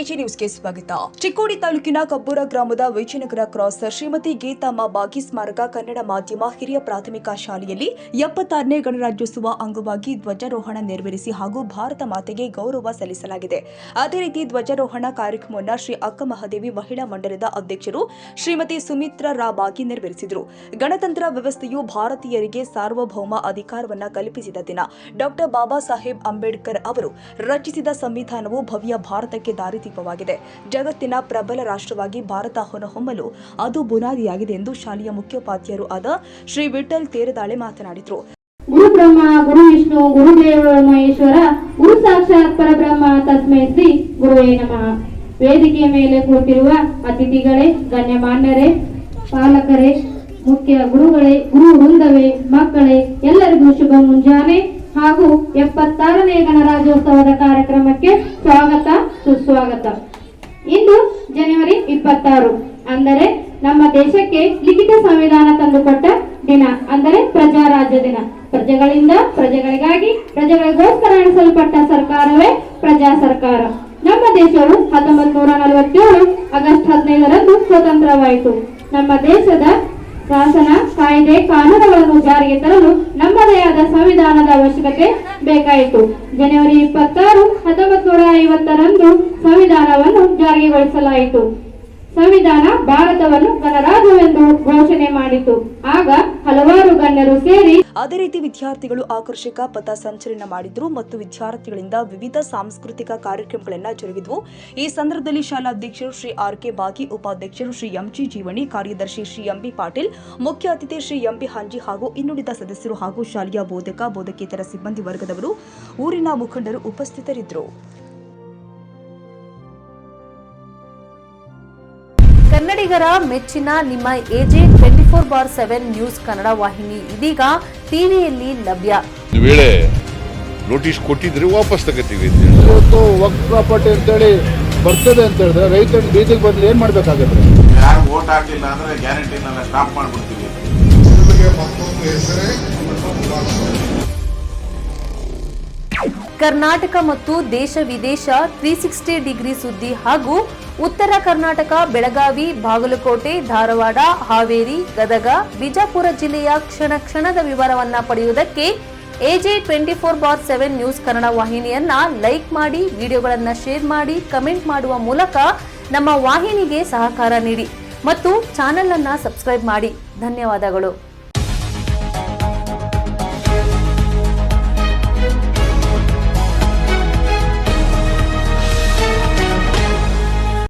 AG ನ್ಯೂಸ್ಗೆ ಸ್ವಾಗತ. ಚಿಕ್ಕೋಡಿ ತಾಲೂಕಿನ ಕಬ್ಬೂರ ಗ್ರಾಮದ ವಿಜಯನಗರ ಕ್ರಾಸ್ ಶ್ರೀಮತಿ ಗೀತಮ್ಮ ಬಾಗಿ ಸ್ಮಾರಕ ಕನ್ನಡ ಮಾಧ್ಯಮ ಹಿರಿಯ ಪ್ರಾಥಮಿಕ ಶಾಲೆಯಲ್ಲಿ 76ನೇ ಗಣರಾಜ್ಯೋತ್ಸವ ಅಂಗವಾಗಿ ಧ್ವಜಾರೋಹಣ ನೆರವೇರಿಸಿ ಹಾಗೂ ಭಾರತ ಮಾತೆಗೆ ಗೌರವ ಸಲ್ಲಿಸಲಾಗಿದೆ. ಅದೇ ರೀತಿ ಧ್ವಜಾರೋಹಣ ಕಾರ್ಯಕ್ರಮವನ್ನು ಶ್ರೀ ಅಕ್ಕ ಮಹಾದೇವಿ ಮಹಿಳಾ ಮಂಡಲದ ಅಧ್ಯಕ್ಷರು ಶ್ರೀಮತಿ ಸುಮಿತ್ರಾ ರಾ ಬಾಗಿ ನೆರವೇರಿಸಿದರು. ಗಣತಂತ್ರ ವ್ಯವಸ್ಥೆಯು ಭಾರತೀಯರಿಗೆ ಸಾರ್ವಭೌಮ ಅಧಿಕಾರವನ್ನು ಕಲ್ಪಿಸಿದ ದಿನ. ಡಾಕ್ಟರ್ ಬಾಬಾ ಸಾಹೇಬ್ ಅಂಬೇಡ್ಕರ್ ಅವರು ರಚಿಸಿದ ಸಂವಿಧಾನವು ಭವ್ಯ ಭಾರತಕ್ಕೆ ದಾರಿದೀಪವಾಗಿದೆ. ಜಗತ್ತಿನ ಪ್ರಬಲ ರಾಷ್ಟ್ರವಾಗಿ ಭಾರತ ಹೊರಹೊಮ್ಮಲು ಅದು ಬುನಾದಿಯಾಗಿದೆ ಎಂದು ಶಾಲೆಯ ಮುಖ್ಯೋಪಾಧ್ಯಾಯರು ಆದ ಶ್ರೀ ವಿಠಲ್ ತೇರದಾಳೆ ಮಾತನಾಡಿದರು. ಗುರು ಬ್ರಹ್ಮ ಗುರು ವಿಷ್ಣು ಗುರುದೇವ ಮಹೇಶ್ವರ ಗುರು ಸಾಕ್ಷಾತ್ ಪರಬ್ರಹ್ಮ ತಸ್ಮೈ ಶ್ರೀ ಗುರುವೇ ನಮಃ. ವೇದಿಕೆಯ ಮೇಲೆ ಕೂತಿರುವ ಅತಿಥಿಗಳೇ, ಗಣ್ಯಮಾನ್ಯರೇ, ಪಾಲಕರೇ, ಮುಖ್ಯ ಗುರುಗಳೇ, ಗುರು ವೃಂದವೇ, ಮಕ್ಕಳೇ, ಎಲ್ಲರಿಗೂ ಶುಭ ಮುಂಜಾನೆ ಹಾಗೂ 76ನೇ ಗಣರಾಜ್ಯೋತ್ಸವದ ಕಾರ್ಯಕ್ರಮಕ್ಕೆ ಸ್ವಾಗತ ಸುಸ್ವಾಗತ. ಇಂದು ಜನವರಿ 26 ಅಂದರೆ ನಮ್ಮ ದೇಶಕ್ಕೆ ಲಿಖಿತ ಸಂವಿಧಾನ ತಂದುಕೊಟ್ಟ ದಿನ, ಅಂದರೆ ಪ್ರಜಾರಾಜ್ಯ ದಿನ. ಪ್ರಜೆಗಳಿಂದ ಪ್ರಜೆಗಳಿಗಾಗಿ ಪ್ರಜೆಗಳಿಗೋಸ್ಕರ ಎಣಿಸಲ್ಪಟ್ಟ ಸರ್ಕಾರವೇ ಪ್ರಜಾ ಸರ್ಕಾರ. ನಮ್ಮ ದೇಶವು 1947 ಆಗಸ್ಟ್ 15ರಂದು ಸ್ವತಂತ್ರವಾಯಿತು. ನಮ್ಮ ದೇಶದ ಶಾಸನ, ಕಾಯ್ದೆ, ಕಾನೂನುಗಳನ್ನು ಜಾರಿಗೆ ತರಲು ನಮ್ಮದೇ ಆದ ಸಂವಿಧಾನದ ಅವಶ್ಯಕತೆ ಬೇಕಾಯಿತು. ಜನವರಿ 26, 1950ರಂದು ಸಂವಿಧಾನವನ್ನು ಜಾರಿಗೊಳಿಸಲಾಯಿತು. ಸಂವಿಧಾನ ಭಾರತವನ್ನು ಗಣರಾಜ್ಯವೆಂದು ಘೋಷಣೆ ಮಾಡಿತು. ಆಗ ಹಲವಾರು ಗಣ್ಯರು ಸೇರಿ ಅದೇ ರೀತಿ ವಿದ್ಯಾರ್ಥಿಗಳು ಆಕರ್ಷಕ ಪಥ ಸಂಚಲನ ಮಾಡಿದ್ರು ಮತ್ತು ವಿದ್ಯಾರ್ಥಿಗಳಿಂದ ವಿವಿಧ ಸಾಂಸ್ಕೃತಿಕ ಕಾರ್ಯಕ್ರಮಗಳನ್ನು ಜರುಗಿದವು. ಈ ಸಂದರ್ಭದಲ್ಲಿ ಶಾಲಾ ಅಧ್ಯಕ್ಷರು ಶ್ರೀ ಆರ್.ಕೆ. ಬಾಗಿ, ಉಪಾಧ್ಯಕ್ಷರು ಶ್ರೀ ಎಂ.ಜಿ. ಜೀವಣಿ, ಕಾರ್ಯದರ್ಶಿ ಶ್ರೀ ಎಂ.ಬಿ. ಪಾಟೀಲ್, ಮುಖ್ಯ ಅತಿಥಿ ಶ್ರೀ ಎಂ.ಬಿ. ಹಂಜಿ ಹಾಗೂ ಇನ್ನುಳಿದ ಸದಸ್ಯರು ಹಾಗೂ ಶಾಲೆಯ ಬೋಧಕ ಬೋಧಕೇತರ ಸಿಬ್ಬಂದಿ ವರ್ಗದವರು, ಊರಿನ ಮುಖಂಡರು ಉಪಸ್ಥಿತರಿದ್ದರು. ಕನ್ನಡಿಗರ ಮೆಚ್ಚಿನ ನಿಮ್ಮ ಎಜೆ 24/7 ನ್ಯೂಸ್ ಕನ್ನಡ ವಾಹಿನಿ ಇದೀಗ ಟಿವಿಯಲ್ಲಿ ಲಭ್ಯ. ವೇಳೆ ನೋಟಿಸ್ ಕೊಟ್ಟಿದ್ರೆ ವಾಪಸ್ ತಗೋತೀವಿ. ಇವತ್ತು ವಕ್ಫ್ ಪ್ರಾಪರ್ಟಿ ಅಂತೇಳಿ ಬರ್ತದೆ ಅಂತ ಹೇಳಿದ್ರೆ ರೈತರು ಬೀದಿಗೆ ಬಂದ್ರೆ ಏನ್ ಮಾಡ್ಬೇಕಾಗತ್ತೆ? ಯಾರು ವೋಟ್ ಹಾಕಿಲ್ಲ ಅಂದ್ರೆ ಗ್ಯಾರಂಟಿನೆಲ್ಲ ಸ್ಟಾಪ್ ಮಾಡ್ಬಿಡ್ತೀವಿ. ಕರ್ನಾಟಕ ಮತ್ತು ದೇಶ ವಿದೇಶ 360 ಡಿಗ್ರಿ ಸುದ್ದಿ ಹಾಗೂ ಉತ್ತರ ಕರ್ನಾಟಕ, ಬೆಳಗಾವಿ, ಬಾಗಲಕೋಟೆ, ಧಾರವಾಡ, ಹಾವೇರಿ, ಗದಗ, ಬಿಜಾಪುರ ಜಿಲ್ಲೆಯ ಕ್ಷಣ ಕ್ಷಣದ ವಿವರವನ್ನ ಪಡೆಯುವುದಕ್ಕೆ ಎಜೆ 24/7 ನ್ಯೂಸ್ ಕನ್ನಡ ವಾಹಿನಿಯನ್ನ ಲೈಕ್ ಮಾಡಿ, ವಿಡಿಯೋಗಳನ್ನ ಶೇರ್ ಮಾಡಿ, ಕಮೆಂಟ್ ಮಾಡುವ ಮೂಲಕ ನಮ್ಮ ವಾಹಿನಿಗೆ ಸಹಕಾರ ನೀಡಿ ಮತ್ತು ಚಾನೆಲ್ ಅನ್ನ ಸಬ್ಸ್ಕ್ರೈಬ್ ಮಾಡಿ. ಧನ್ಯವಾದಗಳು.